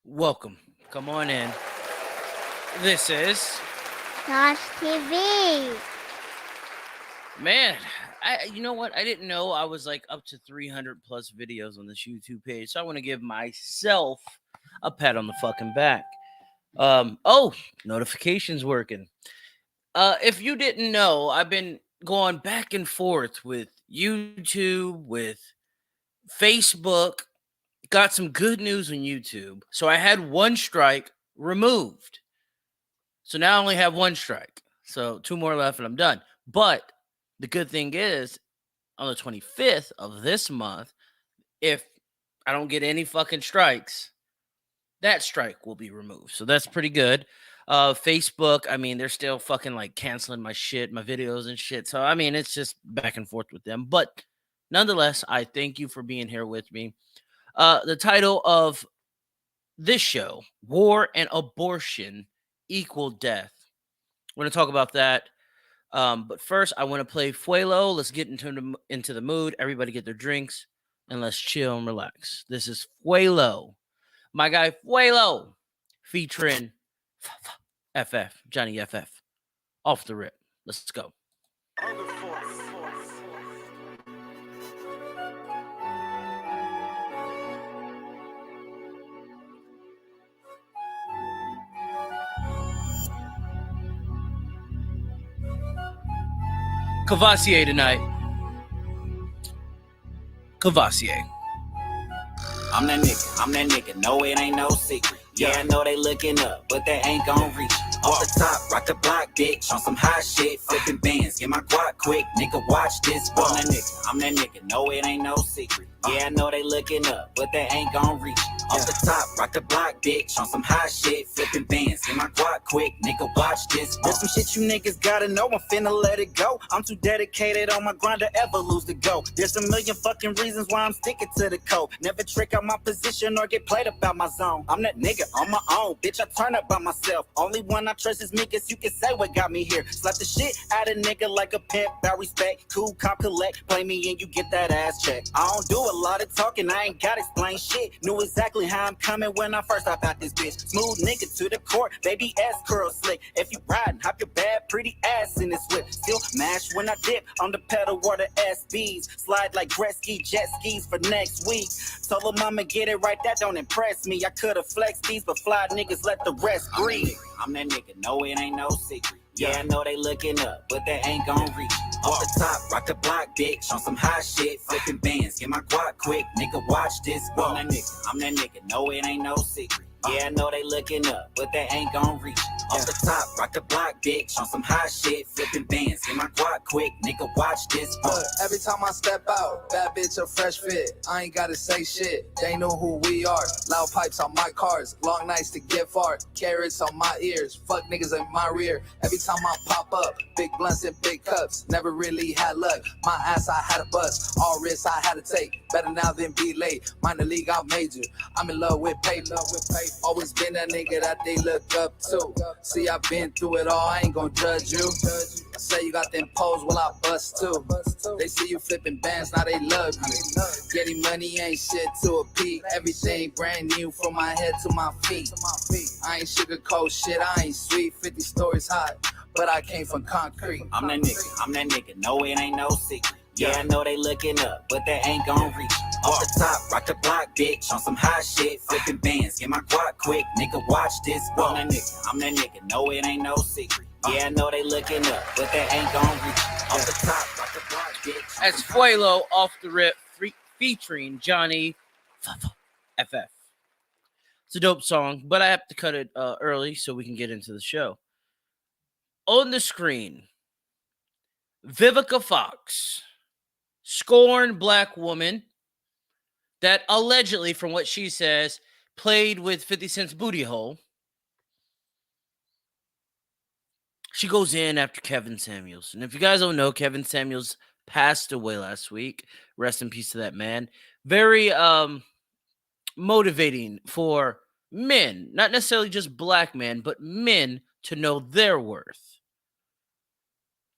Welcome. Come on in. This is TaijhTV. man. You know what? I didn't know I was like up to 300 plus videos on this YouTube page, so I want to give myself a pat on the fucking back. Oh, notifications working. If you didn't know, I've been going back and forth with YouTube, with Facebook. Got some good news on YouTube. So I had one strike removed. So now I only have one strike. So two more left and I'm done. But the good thing is, on the 25th of this month, if I don't get any fucking strikes, that strike will be removed. So that's pretty good. Facebook, I mean, they're still fucking like canceling my shit, my videos and shit. So I mean, it's just back and forth with them. But nonetheless, I thank you for being here with me. The title of this show, War and Abortion Equal Death. We're going to talk about that. But first, I want to play Fuelo. Let's get into the mood. Everybody get their drinks and let's chill and relax. This is Fuelo. My guy Fuelo featuring FF, Johnny FF. Off the rip. Let's go. Cavassier tonight. Cavassier. I'm that nigga, no it ain't no secret. Yeah, I know they looking up, but they ain't gon' reach. Off the top, rock the block, bitch, on some hot shit, flipping bands, get my guac quick, nigga, watch this. I'm that nigga, no it ain't no secret. Yeah, I know they looking up, but they ain't gon' reach. Off the top, rock the block, bitch, on some hot shit, flipping bands, get my guac quick, nigga, watch this. There's some shit you niggas gotta know, I'm finna let it go. I'm too dedicated on my grind to ever lose the go. There's a million fucking reasons why I'm sticking to the code. Never trick out my position or get played about my zone. I'm that nigga on my own, bitch, I turn up by myself. Only one I trust is me, cause you can say what got me here. Slap the shit out of nigga like a pimp, bout respect. Cool, cop, collect, play me and you get that ass check. I don't do a lot of talking, I ain't gotta explain shit. Knew exactly how I'm coming when I first hop out this bitch. Smooth nigga to the court, baby ass curl slick. If you riding, hop your bad pretty ass in this whip. Still mash when I dip on the pedal water SBs. Slide like Gretzky jet skis for next week. Told her mama get it right, that don't impress me. I could've flexed these, but fly niggas let the rest breathe. I'm that nigga, no it ain't no secret. Yeah, I know they looking up, but they ain't gon' reach. Off the top, rock the block, bitch, on some hot shit, flipping bands, get my guac quick, nigga, watch this. I'm that nigga, no it ain't no secret. Yeah, I know they looking up, but they ain't gon' reach. Off the top, rock the block, bitch, on some hot shit, flipping bands, get my guac quick, nigga, watch this. Every time I step out, bad bitch a fresh fit. I ain't gotta say shit, they know who we are. Loud pipes on my cars, long nights to get far. Carrots on my ears, fuck niggas in my rear. Every time I pop up, big blunts and big cups. Never really had luck, my ass I had a bust. All risks I had to take, better now than be late. Minor league out major, I'm in love with paper. Always been that nigga that they look up to. See, I've been through it all, I ain't gon' judge you. Say you got them pose, well I bust too. They see you flipping bands, now they love you. Getting money ain't shit to a peak. Everything brand new from my head to my feet. I ain't sugarcoat shit, I ain't sweet. 50 stories high, but I came from concrete. I'm that nigga, no it ain't no secret. Yeah, I know they looking up, but they ain't gon' reach. Off the top, rock the block, bitch, on some hot shit, flipping bands, get my guac quick, nigga, watch this. I'm that nigga, no it ain't no secret. Yeah, I know they looking up, but they ain't gon' reach. Off the top, rock the block, bitch. That's Fuelo off the rip featuring Johnny FF. It's a dope song, but I have to cut it early so we can get into the show. On the screen, Vivica Fox, scorned black woman that allegedly, from what she says, played with 50 Cent's booty hole. She goes in after Kevin Samuels. And if you guys don't know, Kevin Samuels passed away last week. Rest in peace to that man. Very motivating for men, not necessarily just black men, but men to know their worth.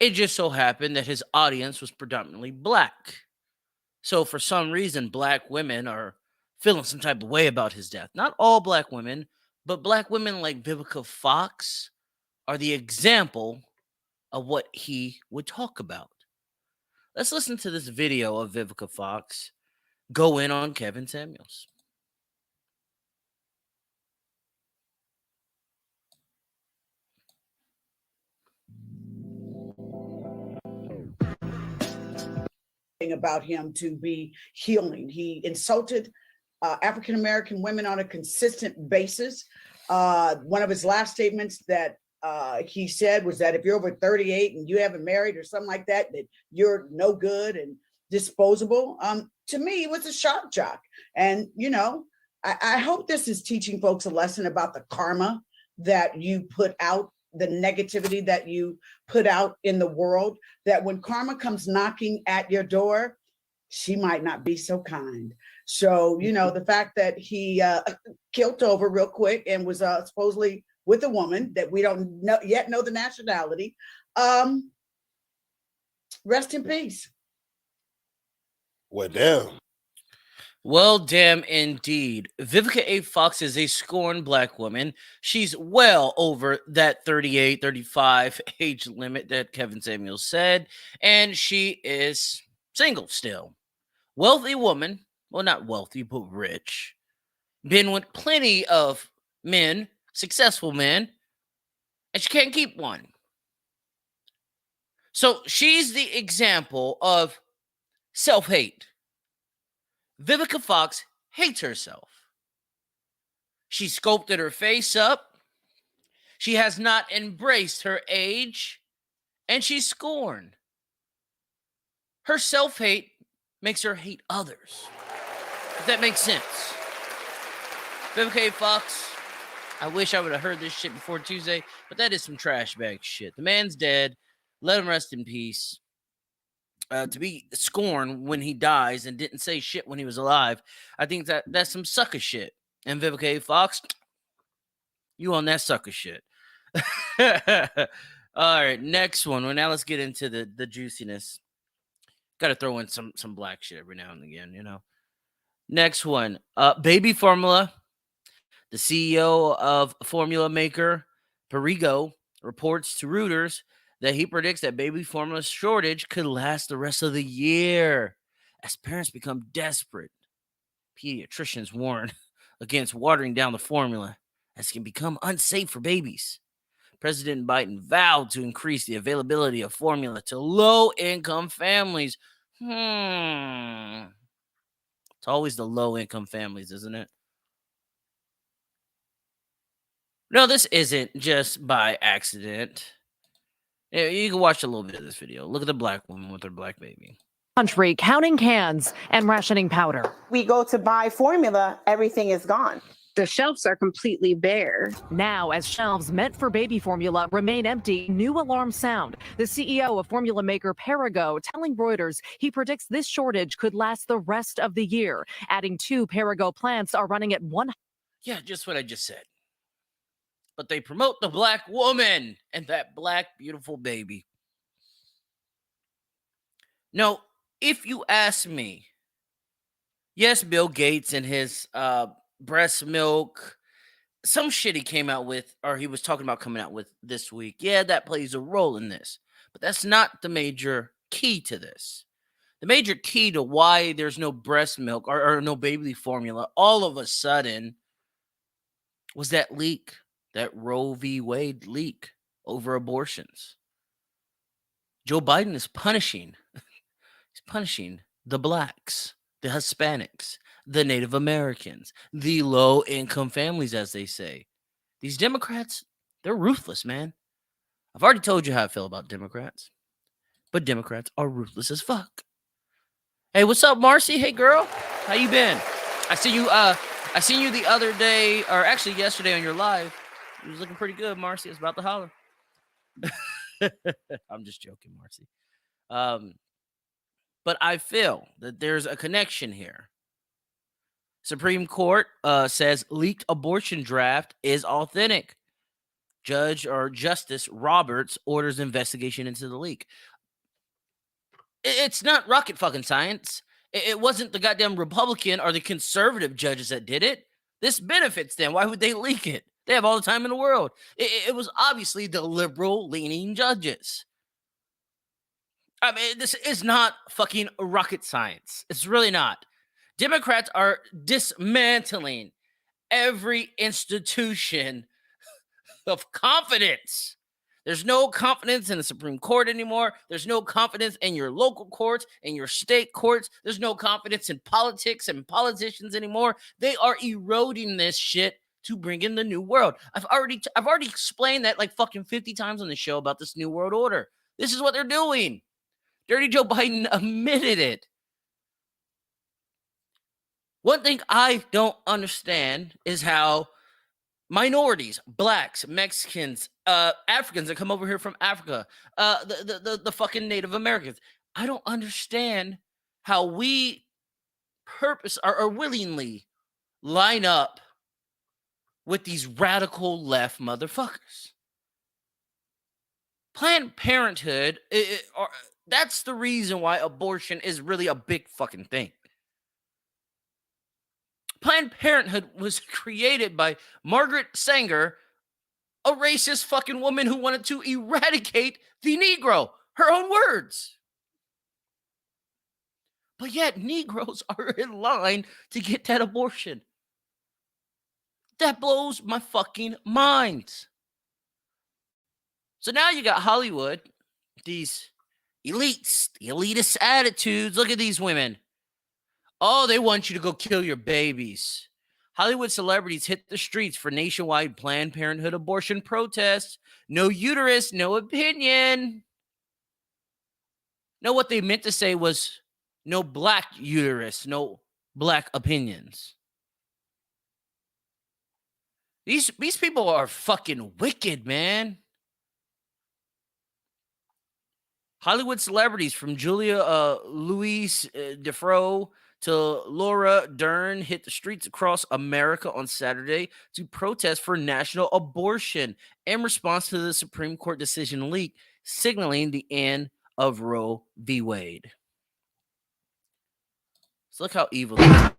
It just so happened that his audience was predominantly black. So for some reason, black women are feeling some type of way about his death. Not all black women, but black women like Vivica Fox are the example of what he would talk about. Let's listen to this video of Vivica Fox go in on Kevin Samuels. About him to be healing. He insulted African American women on a consistent basis. One of his last statements that he said was that if you're over 38 and you haven't married or something like that, that you're no good and disposable. To me, it was a shock jock. And, you know, I hope this is teaching folks a lesson about the karma that you put out, the negativity that you put out in the world, that when karma comes knocking at your door, she might not be so kind. So, you know, the fact that he killed over real quick and was supposedly with a woman that we don't yet know the nationality, rest in peace. Well, damn. Well, damn indeed. Vivica A. Fox is a scorned black woman. She's well over that 38, 35 age limit that Kevin Samuels said. And she is single still. Wealthy woman. Well, not wealthy, but rich. Been with plenty of men, successful men. And she can't keep one. So she's the example of self-hate. Vivica Fox hates herself. She sculpted her face up. She has not embraced her age. And she's scorned. Her self-hate makes her hate others. If that makes sense. Vivica Fox, I wish I would have heard this shit before Tuesday, but that is some trash bag shit. The man's dead. Let him rest in peace. To be scorned when he dies and didn't say shit when he was alive, I think that's some sucker shit. And Vivica Fox, you on that sucker shit. All right, next one. Well, now let's get into the juiciness. Got to throw in some black shit every now and again, you know. Next one. Baby Formula. The CEO of formula maker Perrigo reports to Reuters that he predicts that baby formula shortage could last the rest of the year as parents become desperate. Pediatricians warn against watering down the formula as it can become unsafe for babies. President Biden vowed to increase the availability of formula to low-income families. It's always the low-income families, isn't it? No, this isn't just by accident. You can watch a little bit of this video. Look at the black woman with her black baby. Country counting cans and rationing powder. We go to buy formula, everything is gone. The shelves are completely bare. Now, as shelves meant for baby formula remain empty, new alarms sound. The CEO of formula maker Perrigo telling Reuters he predicts this shortage could last the rest of the year. Adding 2 Perrigo plants are running at 1. Yeah, just what I just said. But they promote the black woman and that black, beautiful baby. No, if you ask me, yes, Bill Gates and his breast milk, some shit he came out with, or he was talking about coming out with this week. Yeah, that plays a role in this. But that's not the major key to this. The major key to why there's no breast milk or no baby formula all of a sudden was that leak. That Roe v. Wade leak over abortions. Joe Biden is punishing. He's punishing the blacks, the Hispanics, the Native Americans, the low-income families, as they say. These Democrats, they're ruthless, man. I've already told you how I feel about Democrats. But Democrats are ruthless as fuck. Hey, what's up, Marcy? Hey, girl. How you been? I seen you the other day, or actually yesterday on your live. You was looking pretty good, Marcy. I was about to holler. I'm just joking, Marcy. But I feel that there's a connection here. Supreme Court says leaked abortion draft is authentic. Judge or Justice Roberts orders investigation into the leak. It's not rocket fucking science. It wasn't the goddamn Republican or the conservative judges that did it. This benefits them. Why would they leak it? They have all the time in the world. It was obviously the liberal-leaning judges. I mean, this is not fucking rocket science. It's really not. Democrats are dismantling every institution of confidence. There's no confidence in the Supreme Court anymore. There's no confidence in your local courts and your state courts. There's no confidence in politics and politicians anymore. They are eroding this shit to bring in the new world. I've already explained that like fucking 50 times on the show about this new world order. This is what they're doing. Dirty Joe Biden admitted it. One thing I don't understand is how minorities, blacks, Mexicans, Africans that come over here from Africa, the fucking Native Americans. I don't understand how we purpose or willingly line up with these radical left motherfuckers. Planned Parenthood, that's the reason why abortion is really a big fucking thing. Planned Parenthood was created by Margret Sanger, a racist fucking woman who wanted to eradicate the Negro. Her own words. But yet, Negroes are in line to get that abortion. That blows my fucking mind. So now you got Hollywood, these elites, the elitist attitudes. Look at these women. Oh, they want you to go kill your babies. Hollywood celebrities hit the streets for nationwide Planned Parenthood abortion protests. No uterus, no opinion. No, what they meant to say was no black uterus, no black opinions. These people are fucking wicked, man. Hollywood celebrities from Julia Louise Defro to Laura Dern hit the streets across America on Saturday to protest for national abortion in response to the Supreme Court decision leak, signaling the end of Roe v. Wade. So look how evil they are.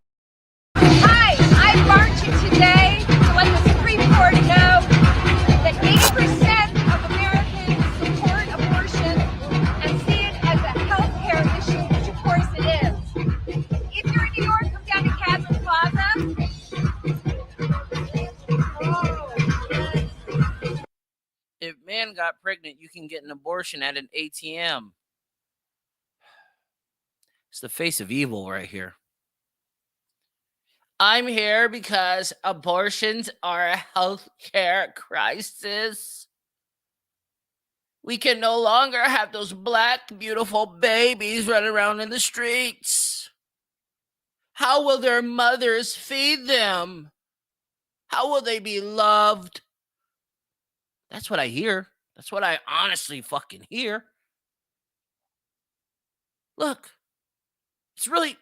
Hi, I'm marching today to let the Supreme Court know that 80% of Americans support abortion and see it as a health care issue, which of course it is. If you're in New York, come down to Cadman Plaza. If man got pregnant, you can get an abortion at an ATM. It's the face of evil right here. I'm here because abortions are a health care crisis. We can no longer have those black, beautiful babies running around in the streets. How will their mothers feed them? How will they be loved? That's what I hear. That's what I honestly fucking hear. Look, it's really...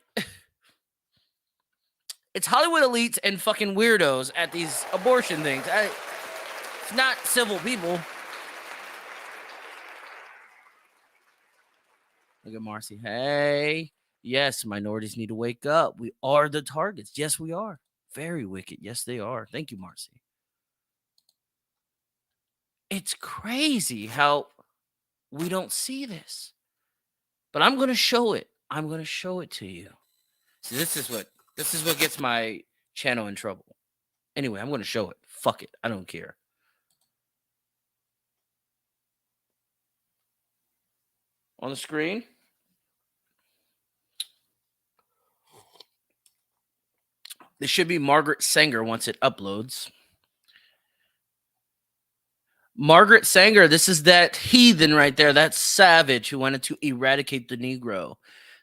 It's Hollywood elites and fucking weirdos at these abortion things. It's not civil people. Look at Marcy. Hey, yes, minorities need to wake up. We are the targets. Yes, we are. Very wicked. Yes, they are. Thank you, Marcy. It's crazy how we don't see this. But I'm going to show it. I'm going to show it to you. See, this is what gets my channel in trouble. Anyway, I'm going to show it. Fuck it. I don't care. On the screen. This should be Margret Sanger once it uploads. Margret Sanger, this is that heathen right there, that savage who wanted to eradicate the Negro.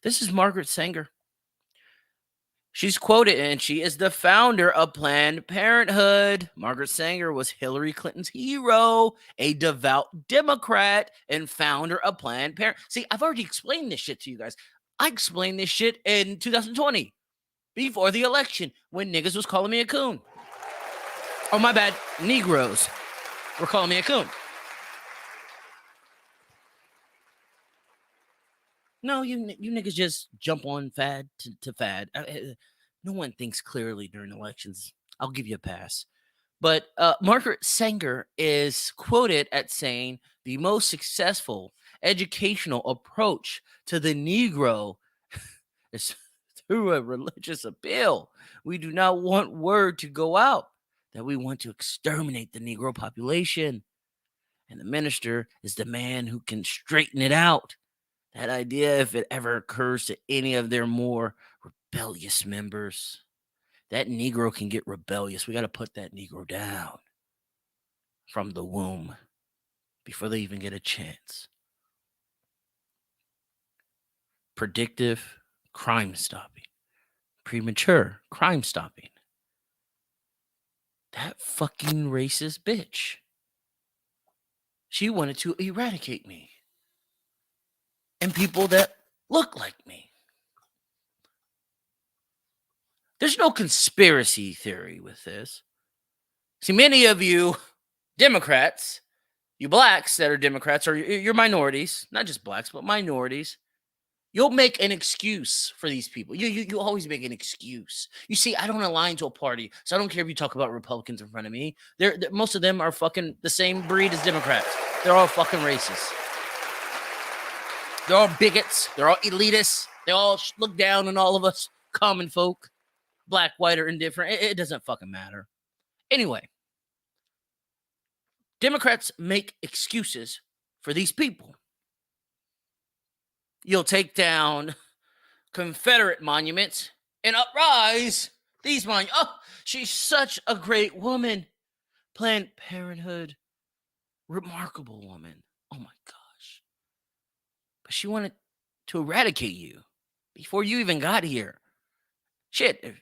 This is Margret Sanger. She's quoted, and she is the founder of Planned Parenthood. Margret Sanger was Hillary Clinton's hero, a devout Democrat, and founder of Planned Parenthood. See, I've already explained this shit to you guys. I explained this shit in 2020, before the election, when niggas was calling me a coon. Oh, my bad. Negroes were calling me a coon. No, you niggas just jump on fad to fad. No one thinks clearly during elections. I'll give you a pass. But Margret Sanger is quoted at saying the most successful educational approach to the Negro is through a religious appeal. We do not want word to go out that we want to exterminate the Negro population. And the minister is the man who can straighten it out. That idea, if it ever occurs to any of their more rebellious members, that Negro can get rebellious. We got to put that Negro down from the womb before they even get a chance. Predictive crime stopping. Premature crime stopping. That fucking racist bitch. She wanted to eradicate me and people that look like me. There's no conspiracy theory with this. See, many of you Democrats, you blacks that are Democrats, or you're minorities, not just blacks, but minorities, you'll make an excuse for these people. You always make an excuse. You see, I don't align to a party, so I don't care if you talk about Republicans in front of me. Most of them are fucking the same breed as Democrats. They're all fucking racist. They're all bigots. They're all elitists. They all look down on all of us common folk, black, white, or indifferent. It doesn't fucking matter. Anyway, Democrats make excuses for these people. You'll take down Confederate monuments and uprise these monuments. Oh, she's such a great woman. Planned Parenthood, remarkable woman. Oh my gosh. But she wanted to eradicate you before you even got here. Shit, if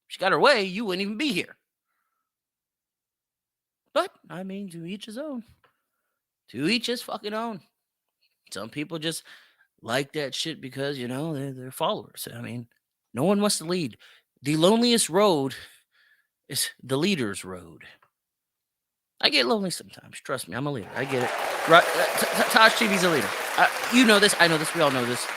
she got her way, you wouldn't even be here. But, I mean, to each his own. To each his fucking own. Some people just like that shit because, you know, they're followers. I mean, no one wants to lead. The loneliest road is the leader's road. I get lonely sometimes. Trust me, I'm a leader. I get it. Right? TaijhTV's a leader. You know this. I know this. We all know this.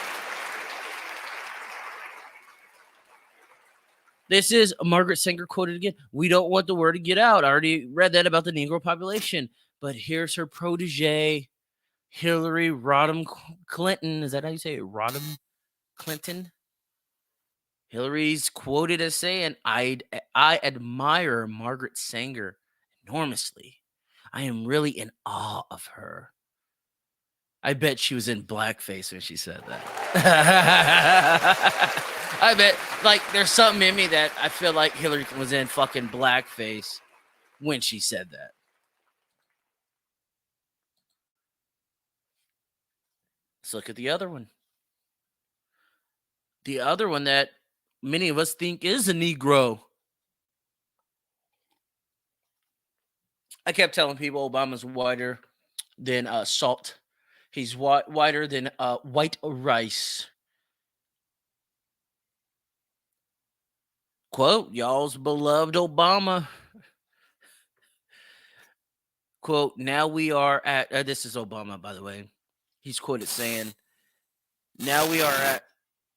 This is Margret Sanger quoted again. We don't want the word to get out. I already read that about the Negro population. But here's her protege, Hillary Rodham Clinton. Is that how you say it? Rodham Clinton? Hillary's quoted as saying, I admire Margret Sanger enormously. I am really in awe of her. I bet she was in blackface when she said that. I bet, like, there's something in me that I feel like Hillary was in fucking blackface when she said that. Let's look at the other one. The other one that many of us think is a Negro. I kept telling people Obama's whiter than salt. He's whiter than white rice. Quote, y'all's beloved Obama. Quote, now we are at, this is Obama, by the way. He's quoted saying, now we are at,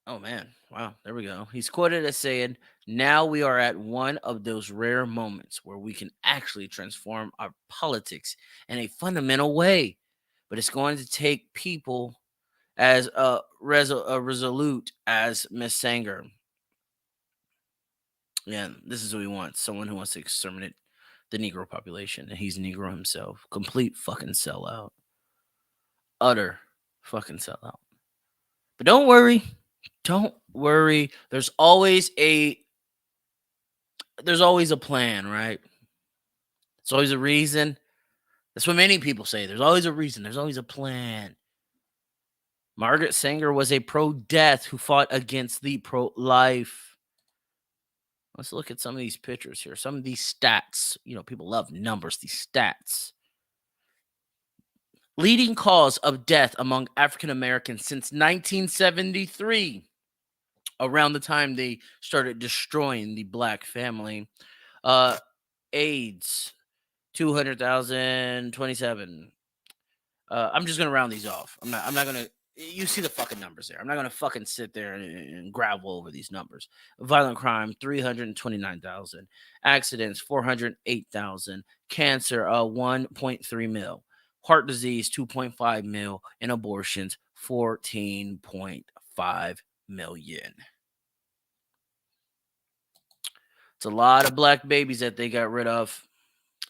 oh man, wow, there we go. He's quoted as saying, now we are at one of those rare moments where we can actually transform our politics in a fundamental way. But it's going to take people as resolute as Miss Sanger. Yeah, this is what he wants. Someone who wants to exterminate the Negro population. And he's Negro himself. Complete fucking sellout. Utter fucking sellout. But don't worry. Don't worry. There's always a plan, right? There's always a reason. That's what many people say. There's always a reason. There's always a plan. Margret Sanger was a pro-death who fought against the pro-life. Let's look at some of these pictures here. Some of these stats. You know, people love numbers, these stats. Leading cause of death among African Americans since 1973. Around the time they started destroying the black family. AIDS, 200,027. I'm just gonna round these off. I'm not gonna. you see the fucking numbers there. I'm not gonna fucking sit there and gravel over these numbers. Violent crime, 329,000. Accidents, 408,000. Cancer, 1.3 mil. Heart disease, 2.5 mil. And abortions, 14.5 million. It's a lot of black babies that they got rid of.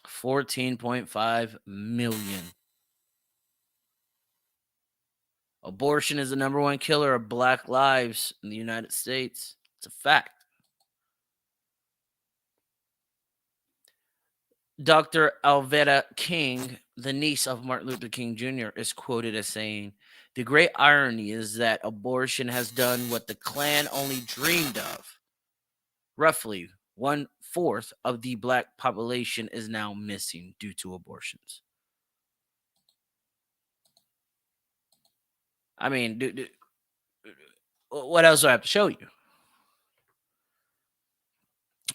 14.5 million. Abortion is the number one killer of black lives in the United States. It's a fact. Dr. Alveda King, the niece of Martin Luther King Jr., is quoted as saying, "The great irony is that abortion has done what the Klan only dreamed of. Roughly 1/4 of the black population is now missing due to abortions." I mean, what else do I have to show you?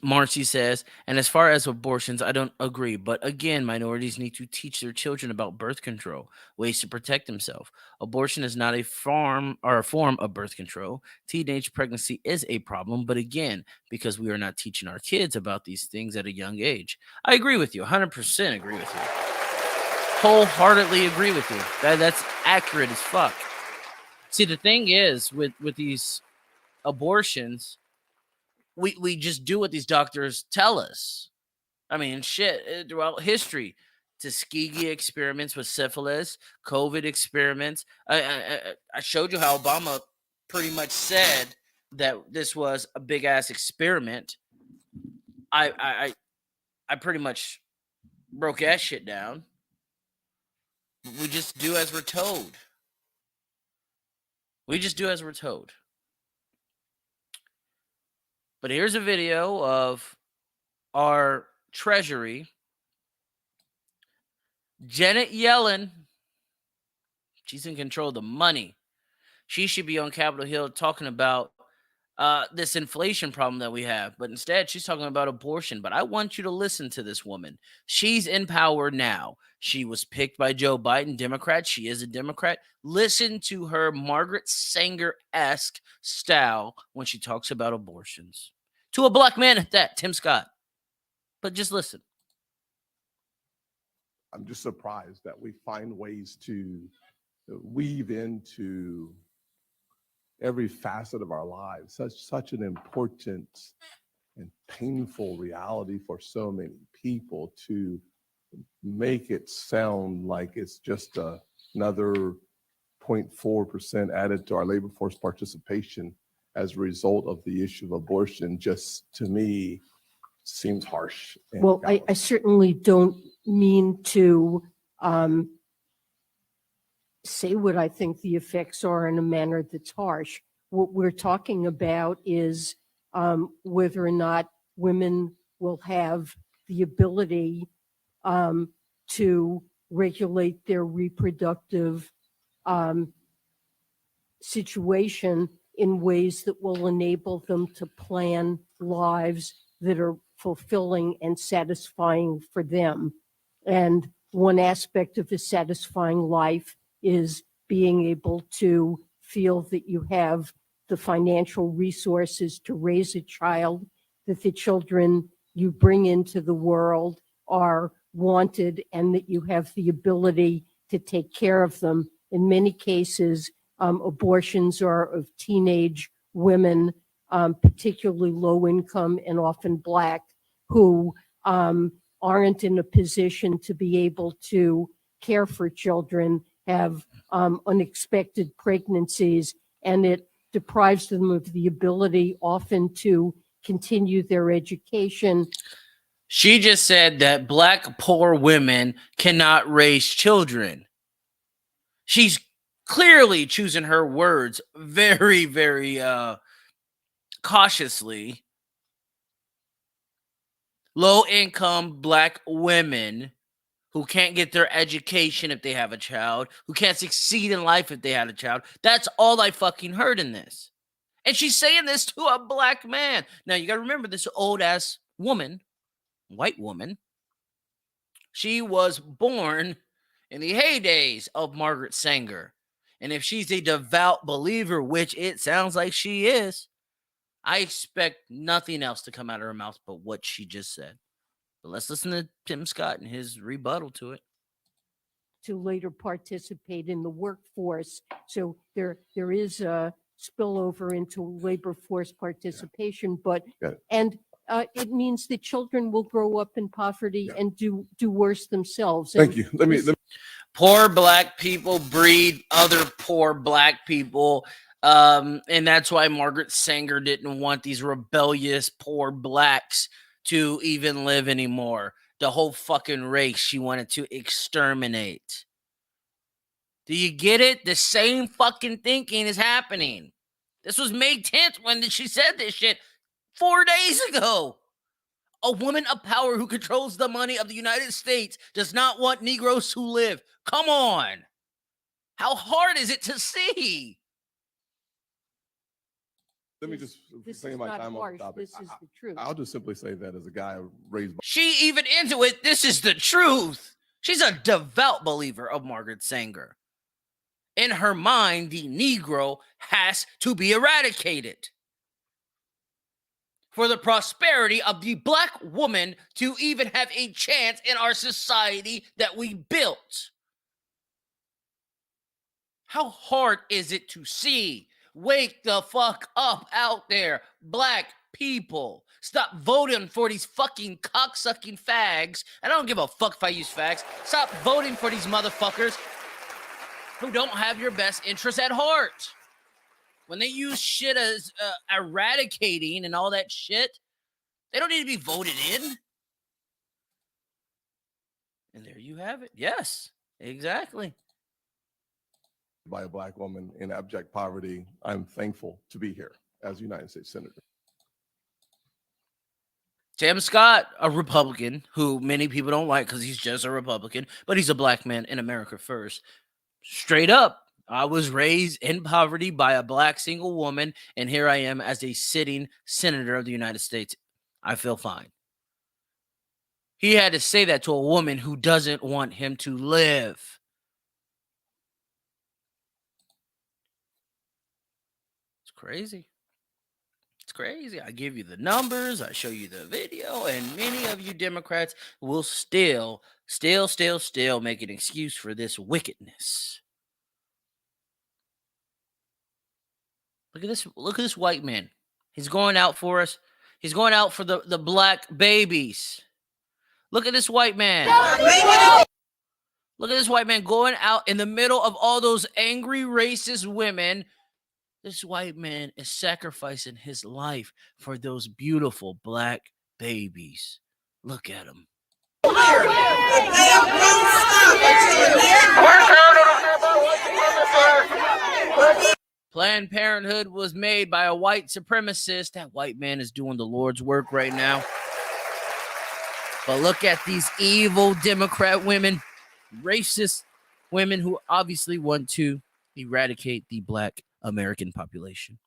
Marcy says, and as far as abortions, I don't agree. But again, minorities need to teach their children about birth control, ways to protect themselves. Abortion is not a form of birth control. Teenage pregnancy is a problem, but again, because we are not teaching our kids about these things at a young age. I agree with you, 100% agree with you. Wholeheartedly agree with you. That's accurate as fuck. See, the thing is with these abortions, we just do what these doctors tell us. I mean, shit, throughout history, Tuskegee experiments with syphilis, COVID experiments. I showed you how Obama pretty much said that this was a big ass experiment. I pretty much broke that shit down. We just do as we're told. We just do as we're told. But here's a video of our Treasury, Janet Yellen. She's in control of the money. She should be on Capitol Hill talking about this inflation problem that we have. But instead, she's talking about abortion. But I want you to listen to this woman. She's in power now. She was picked by Joe Biden, Democrat. She is a Democrat. Listen to her Margret Sanger-esque style when she talks about abortions. To a black man at that, Tim Scott. But just listen. I'm just surprised that we find ways to weave into every facet of our lives such an important and painful reality for so many people, to make it sound like it's just another 0.4% added to our labor force participation as a result of the issue of abortion. Just, to me, seems harsh. Well, I certainly don't mean to say what I think the effects are in a manner that's harsh. What we're talking about is whether or not women will have the ability to regulate their reproductive situation in ways that will enable them to plan lives that are fulfilling and satisfying for them. And one aspect of a satisfying life is being able to feel that you have the financial resources to raise a child, that the children you bring into the world are wanted, and that you have the ability to take care of them. In many cases, abortions are of teenage women, particularly low income and often Black, who aren't in a position to be able to care for children, have unexpected pregnancies, and it deprives them of the ability often to continue their education. She just said that Black poor women cannot raise children. She's clearly choosing her words very, very cautiously. Low-income Black women who can't get their education if they have a child, who can't succeed in life if they had a child. That's all I fucking heard in this. And she's saying this to a Black man. Now, you got to remember, this old-ass woman, white woman, she was born in the heydays of Margret Sanger And if she's a devout believer, which it sounds like she is, I expect nothing else to come out of her mouth but what she just said. But let's listen to Tim Scott and his rebuttal to it. To later participate in the workforce. So there is a spillover into labor force participation, but it means that children will grow up in poverty and do worse themselves. Thank you. Let me. Poor black people breed other poor black people. And that's why Margret Sanger didn't want these rebellious poor blacks to even live anymore. The whole fucking race she wanted to exterminate. Do you get it? The same fucking thinking is happening. This was May 10th when she said this shit 4 days ago. A woman of power who controls the money of the United States does not want Negroes to live. Come on. How hard is it to see? Let me just This say is my not time on harsh. the topic. This is the truth. I'll just simply say that as a guy raised by She even into it. This is the truth. She's a devout believer of Margret Sanger. In her mind, the Negro has to be eradicated for the prosperity of the black woman to even have a chance in our society that we built. How hard is it to see? Wake the fuck up out there, black people. Stop voting for these fucking cocksucking fags. And I don't give a fuck if I use fags. Stop voting for these motherfuckers who don't have your best interests at heart. When they use shit as eradicating and all that shit, they don't need to be voted in. And there you have it. Yes, exactly. by a black woman in abject poverty. I'm thankful to be here as United States Senator. Tim Scott, a Republican who many people don't like because he's just a Republican, but he's a black man in America first. Straight up, I was raised in poverty by a black single woman, and here I am as a sitting senator of the United States. I feel fine. He had to say that to a woman who doesn't want him to live. It's crazy. It's crazy. I give you the numbers, I show you the video, and many of you Democrats will still make an excuse for this wickedness. Look at this white man. He's going out for us. He's going out for the black babies. Look at this white man. Look at this white man going out in the middle of all those angry racist women. This white man is sacrificing his life for those beautiful black babies. Look at him. Planned Parenthood was made by a white supremacist. That white man is doing the Lord's work right now. But look at these evil Democrat women, racist women who obviously want to eradicate the black American population.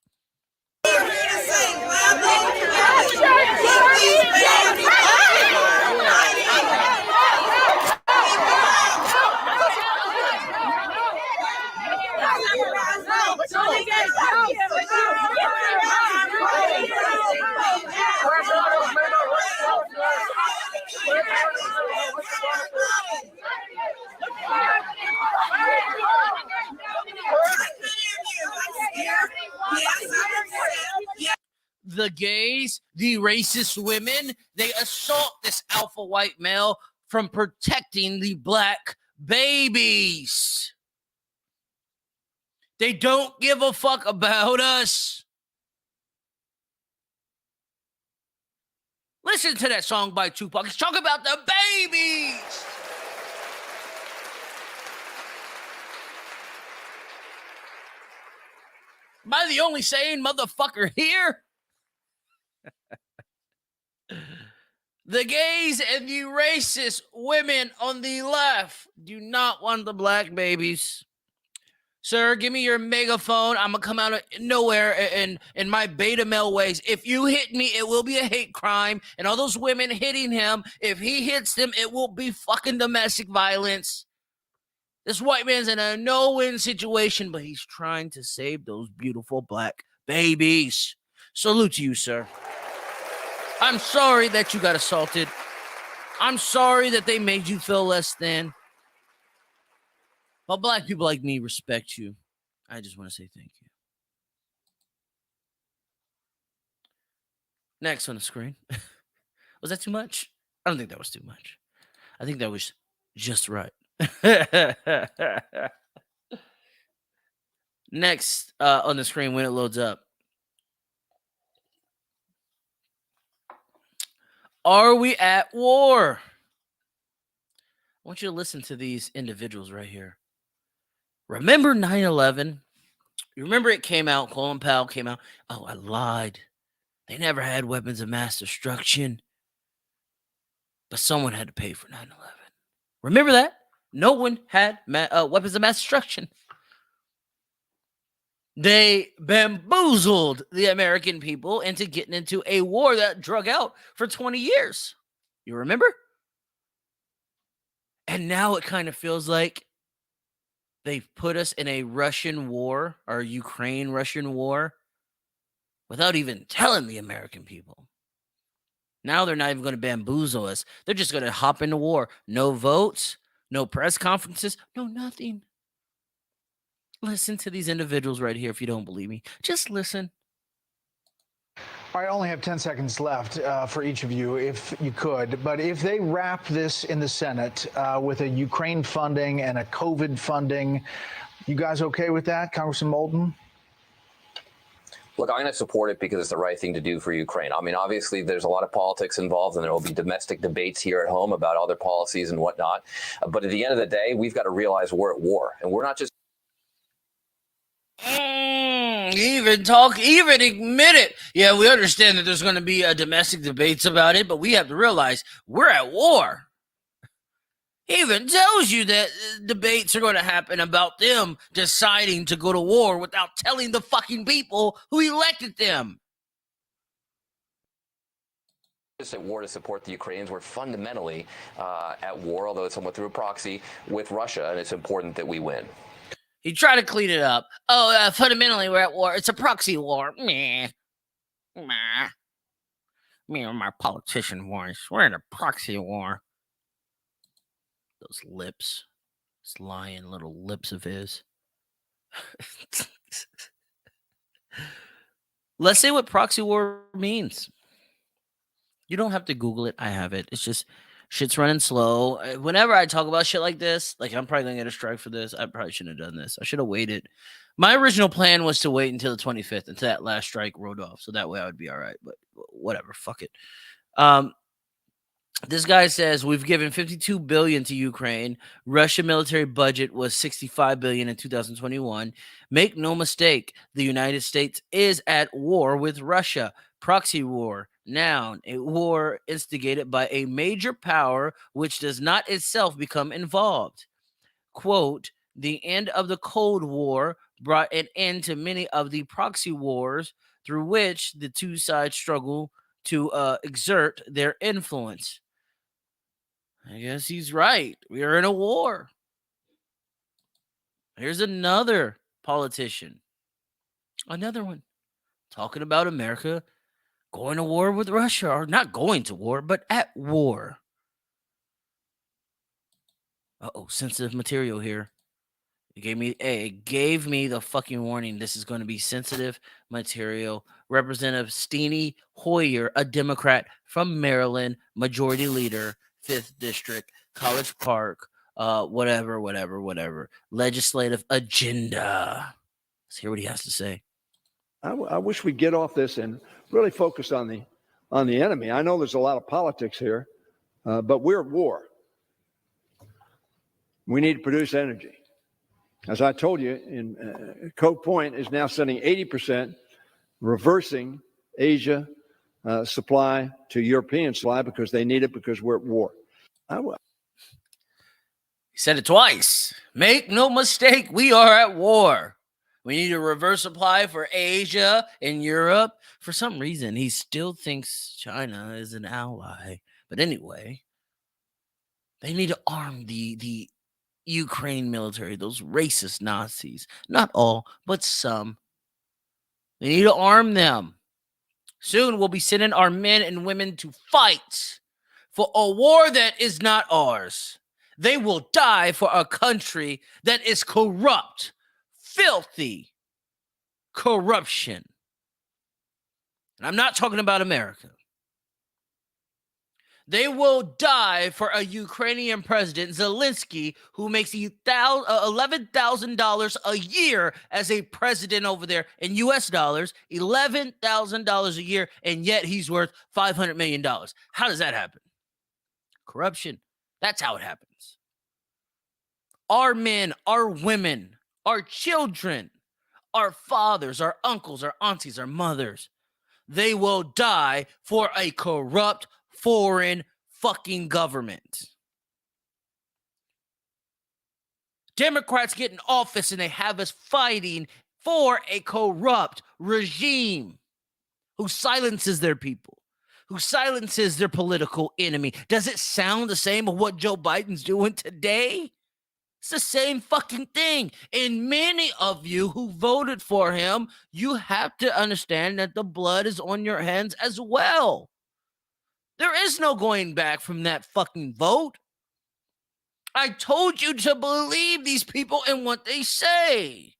The gays, the racist women, they assault this alpha white male from protecting the black babies. They don't give a fuck about us. Listen to that song by Tupac. He's talking about the babies. Am I the only sane motherfucker here? The gays and the racist women on the left do not want the black babies. Sir, give me your megaphone. I'm going to come out of nowhere in my beta male ways. If you hit me, it will be a hate crime. And all those women hitting him, if he hits them, it will be fucking domestic violence. This white man's in a no-win situation, but he's trying to save those beautiful black babies. Salute to you, sir. I'm sorry that you got assaulted. I'm sorry that they made you feel less than. But black people like me respect you. I just want to say thank you. Next on the screen. Was that too much? I don't think that was too much. I think that was just right. Next on the screen when it loads up. Are we at war? I want you to listen to these individuals right here. Remember 9/11? You remember it came out, Colin Powell came out. Oh, I lied. They never had weapons of mass destruction. But someone had to pay for 9/11. Remember that? No one had weapons of mass destruction. They bamboozled the American people into getting into a war that drug out for 20 years. You remember? And now it kind of feels like they've put us in a Russian war or Ukraine-Russian war without even telling the American people. Now they're not even going to bamboozle us. They're just going to hop into war. No votes, no press conferences, no nothing. Listen to these individuals right here if you don't believe me. Just listen. I only have 10 seconds left for each of you, if you could. But if they wrap this in the Senate with a Ukraine funding and a COVID funding, you guys okay with that, Congressman Moulton? Look, I'm going to support it because it's the right thing to do for Ukraine. I mean, obviously, there's a lot of politics involved, and there will be domestic debates here at home about other policies and whatnot. But at the end of the day, we've got to realize we're at war, and we're not just. Even admit it. Yeah, we understand that there's going to be domestic debates about it, but we have to realize we're at war. He even tells you that debates are going to happen about them deciding to go to war without telling the fucking people who elected them. Just at war to support the Ukrainians. We're fundamentally at war, although it's somewhat through a proxy, with Russia, and it's important that we win. He tried to clean it up. Oh, fundamentally, we're at war. It's a proxy war. Meh. Me and my politician voice. We're in a proxy war. Those lips. Those lying little lips of his. Let's say what proxy war means. You don't have to Google it. I have it. It's just shit's running slow. Whenever I talk about shit like this, like I'm probably going to get a strike for this. I probably shouldn't have done this. I should have waited. My original plan was to wait until the 25th, until that last strike rolled off. So that way I would be all right. But whatever. Fuck it. This guy says we've given $52 billion to Ukraine. Russia military budget was $65 billion in 2021. Make no mistake, the United States is at war with Russia. Proxy war. Noun, a war instigated by a major power which does not itself become involved. Quote, the end of the Cold War brought an end to many of the proxy wars through which the two sides struggle to exert their influence. I guess he's right. We are in a war. Here's another politician. Another one talking about America going to war with Russia, or not going to war, but at war. Sensitive material here. It gave me the fucking warning. This is going to be sensitive material. Representative Steny Hoyer, a Democrat from Maryland, majority leader, 5th District, College Park, whatever. Legislative agenda. Let's hear what he has to say. I wish we'd get off this and really focus on the enemy. I know there's a lot of politics here, but we're at war. We need to produce energy. As I told you, Cove Point is now sending 80%, reversing Asia supply to European supply because they need it because we're at war. He said it twice. Make no mistake, we are at war. We need a reverse supply for Asia and Europe. For some reason, he still thinks China is an ally. But anyway, they need to arm the Ukraine military, those racist Nazis. Not all, but some. We need to arm them. Soon we'll be sending our men and women to fight for a war that is not ours. They will die for a country that is corrupt, filthy corruption. And I'm not talking about America. They will die for a Ukrainian president, Zelensky, who makes $11,000 a year as a president over there in US dollars, $11,000 a year, and yet he's worth $500 million. How does that happen? Corruption. That's how it happens. Our men, our women, our children, our fathers, our uncles, our aunties, our mothers, they will die for a corrupt foreign fucking government. Democrats get in office and they have us fighting for a corrupt regime who silences their people, who silences their political enemy. Does it sound the same as what Joe Biden's doing today? It's the same fucking thing. And many of you who voted for him, you have to understand that the blood is on your hands as well. There is no going back from that fucking vote. I told you to believe these people and what they say.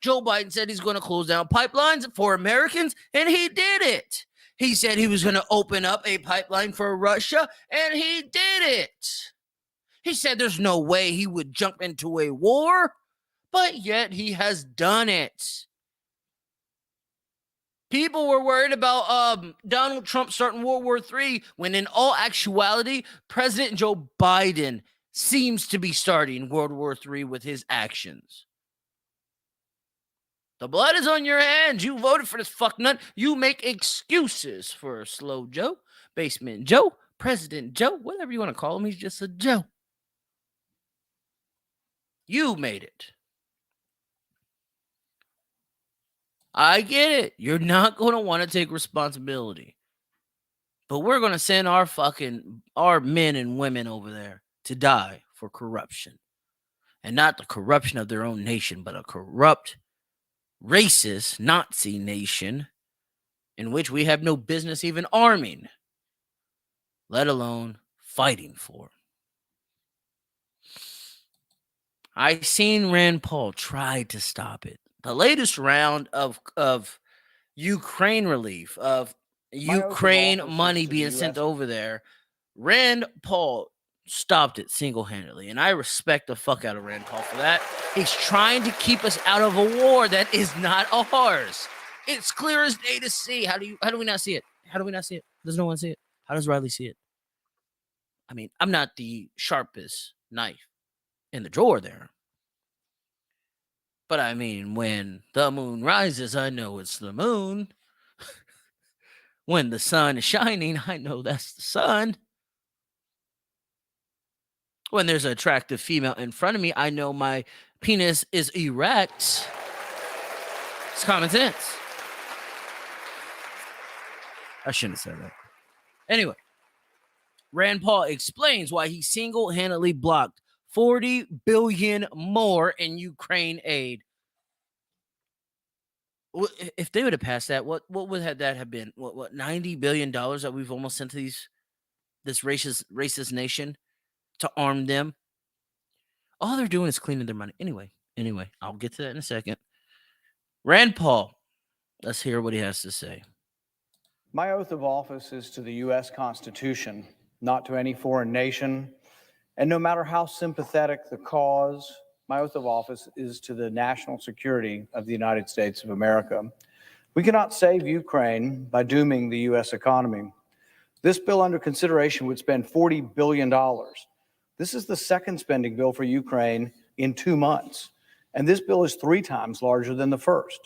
Joe Biden said he's going to close down pipelines for Americans, and he did it. He said he was going to open up a pipeline for Russia, and he did it. He said there's no way he would jump into a war, but yet he has done it. People were worried about Donald Trump starting World War III, when in all actuality, President Joe Biden seems to be starting World War III with his actions. The blood is on your hands. You voted for this fucknut. You make excuses for Slow Joe, Basement Joe, President Joe, whatever you want to call him. He's just a Joe. You made it. I get it. You're not going to want to take responsibility. But we're going to send our men and women over there to die for corruption. And not the corruption of their own nation, but a corrupt, racist Nazi nation in which we have no business even arming, let alone fighting for. I seen Rand Paul try to stop it. The latest round of Ukraine relief, of Ukraine money being sent over there, Rand Paul stopped it single-handedly, and I respect the fuck out of Rand Paul for that. He's trying to keep us out of a war that is not ours. It's clear as day to see. How do we not see it? How do we not see it? Does no one see it? How does Riley see it? I mean, I'm not the sharpest knife in the drawer there. But I mean, when the moon rises, I know it's the moon. When the sun is shining, I know that's the sun. When there's an attractive female in front of me, I know my penis is erect. It's common sense. I shouldn't have said that. Anyway, Rand Paul explains why he single-handedly blocked $40 billion more in Ukraine aid. If they would have passed that, what would that have been? What $90 billion that we've almost sent to this racist nation to arm them? All they're doing is cleaning their money. Anyway, I'll get to that in a second. Rand Paul, let's hear what he has to say. My oath of office is to the U.S. Constitution, not to any foreign nation. And no matter how sympathetic the cause, my oath of office is to the national security of the United States of America. We cannot save Ukraine by dooming the U.S. economy. This bill under consideration would spend $40 billion. This is the second spending bill for Ukraine in 2 months. And this bill is 3 times larger than the first.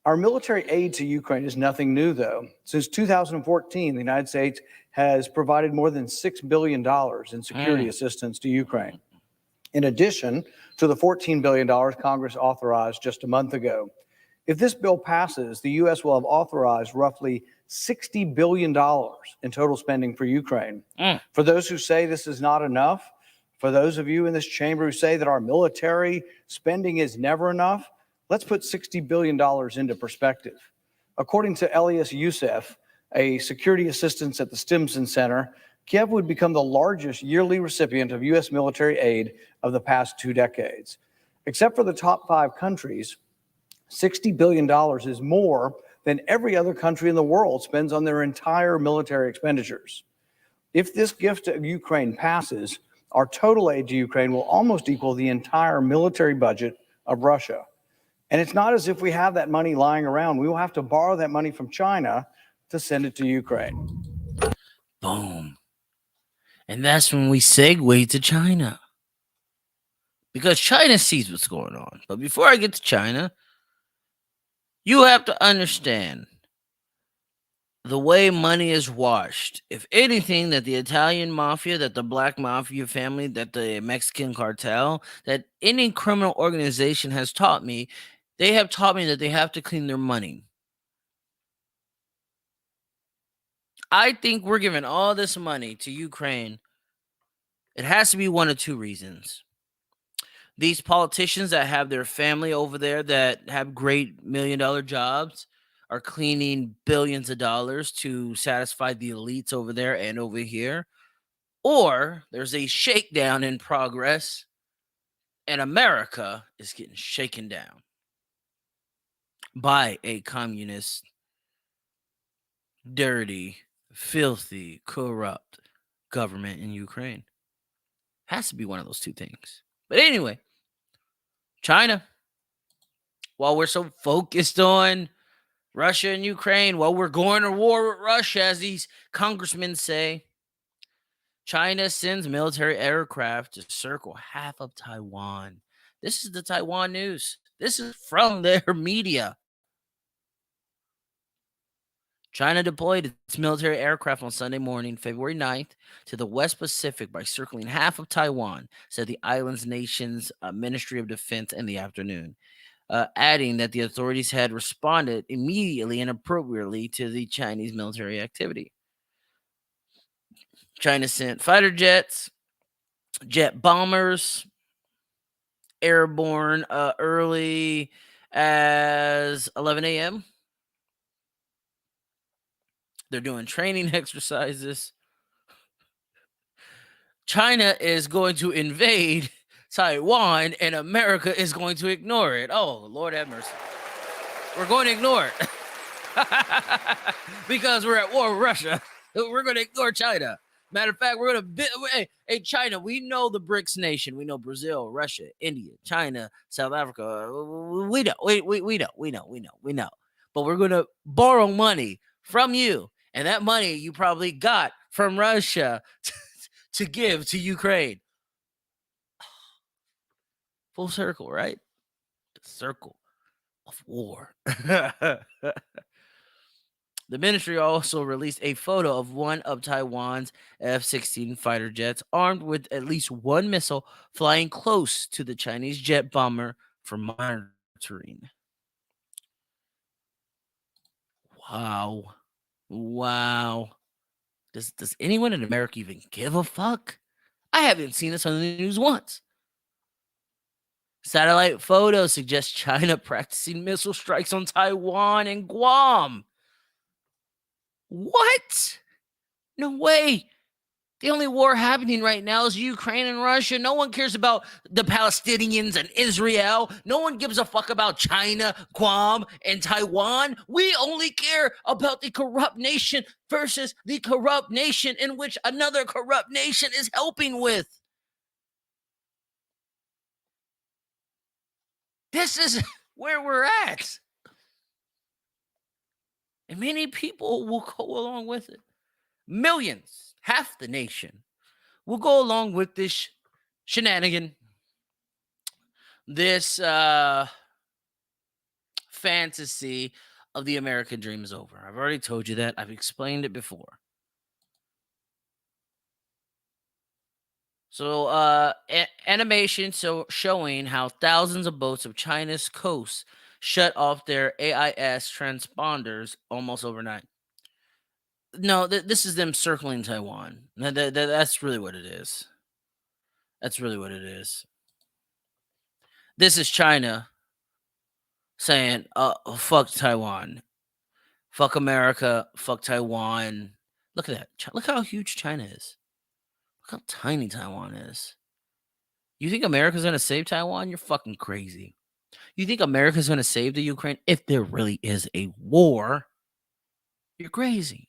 Our military aid to Ukraine is nothing new, though. Since 2014, the United States has provided more than $6 billion in security assistance to Ukraine, in addition to the $14 billion Congress authorized just a month ago. If this bill passes, the U.S. will have authorized roughly $60 billion in total spending for Ukraine. For those who say this is not enough, For those of you in this chamber who say that our military spending is never enough, let's put $60 billion into perspective. According to Elias Youssef, a security assistant at the Stimson Center, Kiev would become the largest yearly recipient of U.S. military aid of the past 2 decades. Except for the top 5 countries, $60 billion is more than every other country in the world spends on their entire military expenditures. If this gift to Ukraine passes, our total aid to Ukraine will almost equal the entire military budget of Russia. And it's not as if we have that money lying around. We will have to borrow that money from China to send it to Ukraine. Boom. And that's when we segue to China. Because China sees what's going on. But before I get to China, you have to understand the way money is washed. If anything, that the Italian mafia, that the black mafia family, that the Mexican cartel, that any criminal organization has taught me, they have taught me that they have to clean their money. I think we're giving all this money to Ukraine. It has to be one of 2 reasons. These politicians that have their family over there that have great $1 million jobs are cleaning billions of dollars to satisfy the elites over there and over here. Or there's a shakedown in progress and America is getting shaken down by a communist, dirty, filthy, corrupt government in Ukraine. Has to be one of those 2 things. But anyway, China, while we're so focused on Russia and Ukraine, while we're going to war with Russia, as these congressmen say, China sends military aircraft to circle half of Taiwan. This is the Taiwan news. This is from their media. China deployed its military aircraft on Sunday morning, February 9th, to the West Pacific by circling half of Taiwan, said the island's nation's Ministry of Defense in the afternoon, adding that the authorities had responded immediately and appropriately to the Chinese military activity. China sent fighter jets, jet bombers, airborne early as 11 a.m. They're doing training exercises. China is going to invade Taiwan and America is going to ignore it. Oh, Lord have mercy. We're going to ignore it. Because we're at war with Russia. We're going to ignore China. Matter of fact, we're going to... Hey, China, we know the BRICS nation. We know Brazil, Russia, India, China, South Africa. We know. We know. But we're going to borrow money from you. And that money you probably got from Russia to give to Ukraine. Full circle, right? The circle of war. The ministry also released a photo of one of Taiwan's F-16 fighter jets armed with at least 1 missile flying close to the Chinese jet bomber for monitoring. Wow. Does anyone in America even give a fuck? I haven't seen this on the news once. Satellite photos suggest China practicing missile strikes on Taiwan and Guam. What? No way. The only war happening right now is Ukraine and Russia. No one cares about the Palestinians and Israel. No one gives a fuck about China, Guam, and Taiwan. We only care about the corrupt nation versus the corrupt nation in which another corrupt nation is helping with. This is where we're at. And many people will go along with it. Millions, half the nation, will go along with this shenanigan, this fantasy of the American dream is over. I've already told you that. I've explained it before. So animation showing how thousands of boats of China's coast shut off their AIS transponders almost overnight. No, this is them circling Taiwan. That's really what it is. That's really what it is. This is China saying, fuck Taiwan. Fuck America. Fuck Taiwan. Look at that. Look how huge China is. Look how tiny Taiwan is. You think America's going to save Taiwan? You're fucking crazy. You think America's going to save the Ukraine if there really is a war? You're crazy.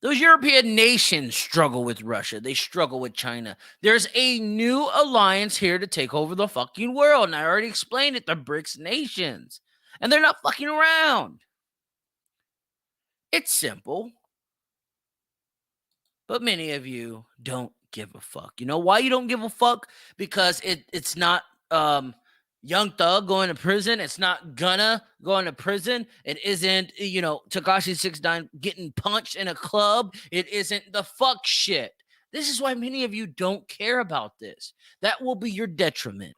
Those European nations struggle with Russia. They struggle with China. There's a new alliance here to take over the fucking world. And I already explained it. The BRICS nations. And they're not fucking around. It's simple. But many of you don't give a fuck. You know why you don't give a fuck? Because it's not Young Thug going to prison. It's not Gunna going to prison. It isn't, Tekashi 6ix9ine getting punched in a club. It isn't the fuck shit. This is why many of you don't care about this. That will be your detriment.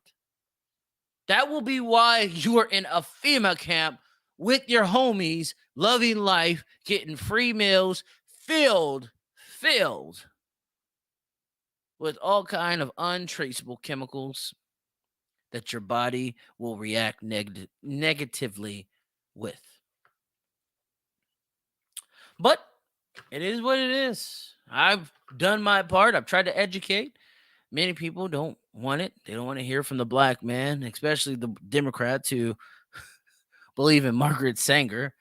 That will be why you are in a FEMA camp with your homies, loving life, getting free meals, filled with all kind of untraceable chemicals that your body will react negatively with. But it is what it is. I've done my part. I've tried to educate. Many people don't want it. They don't want to hear from the black man, especially the Democrats who believe in Margret Sanger.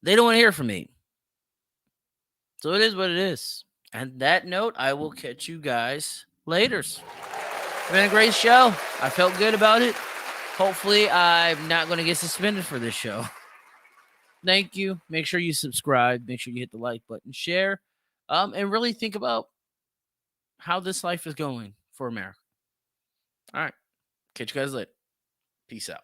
They don't want to hear from me. So it is what it is. And that note, I will catch you guys later. It's been a great show. I felt good about it. Hopefully, I'm not going to get suspended for this show. Thank you. Make sure you subscribe. Make sure you hit the like button, share, and really think about how this life is going for America. All right. Catch you guys later. Peace out.